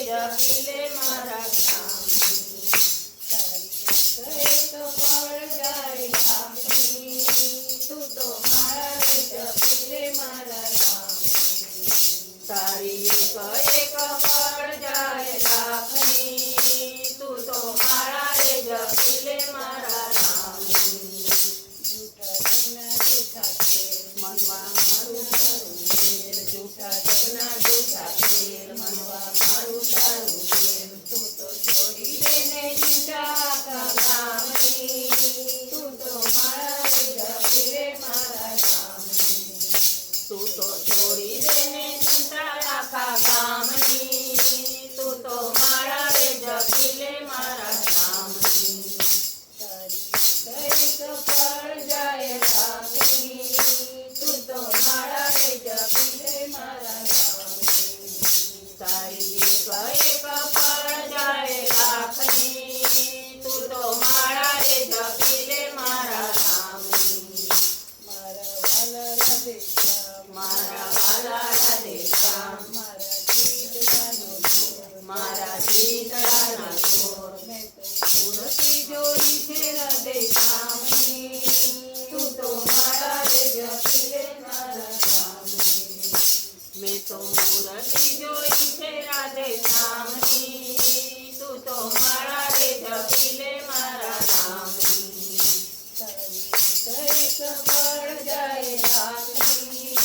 જપી લે મારા ફળ જાય લાખની તું તો મારા રે જપી લે મારા તારી એક ફળ જાય લાખની તું તો મારા રે જપી લે મારા રામ જૂઠા મનવા મારું તારું વેર જૂઠા જગના જૂઠા ખેલ મનવા મારું તારું વેર તું તો છોડી દેને ચિંતા ગામની તું તો મારા રે જપી લે મારા રામની તું તો છોડી દેને ચિંતા આખા ગામની તું તો મારા રે જપી લે મારા રામની તારી ફળ જાય લાખની તું તો મારા રે જપી લે મારા રામની તારી એક ફળ જાય લાખની તું તો મારા રે જપી લે મારા રામની મારા વાલા રાધે શ્યામ મારા ચિતડાનો જોર તુલસી જોડી છે રાધે શ્યામની તું તો મારા રે જપી લે મારા રામની મેં તો મૂર્તિ જોઈ છે રાધે શ્યામની તું તો મારા રે જપી લે મારા રામની ફળ જાય લાખની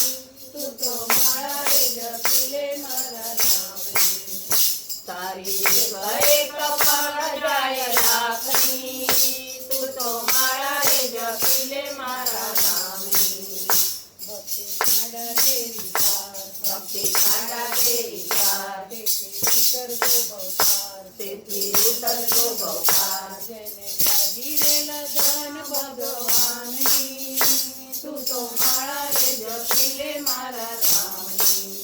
તું તો મારા રે જપી લે મારા રામની તારી એક ફળ જાય લાખની તું તો મારા રે જપી લે મારા રામની ભક્તિ ખાડા તેરી પાર તેથી ઉતરતો ભવપાર જેને લાગી રેલા ધન ભગવાનની તું તો મારા રે જપી લે મારા રામની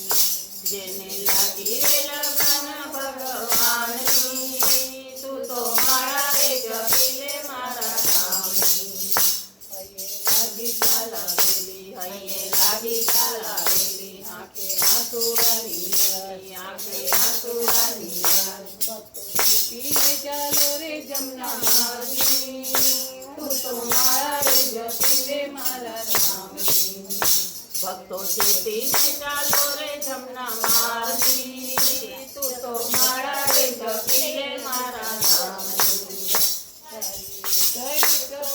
જેને લાગી રેલા ધન ભગવાનની તું તો મારા રે જપી લે મારા રામની હૈયે લાગી ચાલાવેલી આંખે આંસુડાની પીને ચાલો રે જમના માર્ગી તું તો મારા રે જપી લે મારા રામની ભક્તો ચેતીને ચાલો રે જમના માર્ગી તું તો મારા રે જપી લે મારા રામની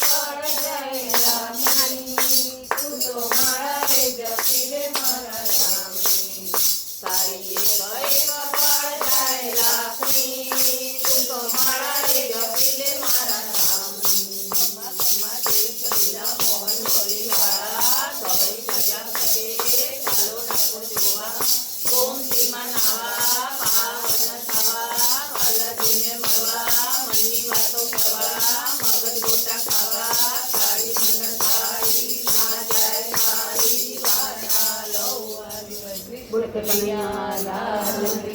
ફળ જાય લાખની તું તો મારા રે જપી લે મારા રામની તારી એક ફળ જાય લાખની તું તો મારા રે જપી લે મારા રામની મોહન બોલી વાળા સૌ પ્રજા શકે ચાલો ઠાકોર જોવા ગોમતીમાં નાવા પાવન થવા પાલજીને મળવા મનની વાતો કરવા મગજ ગોટા ખાવા કાળી મંડળ થાળી ના જાય મારી વાર્તા લઉં બોલ કનૈયા લાલ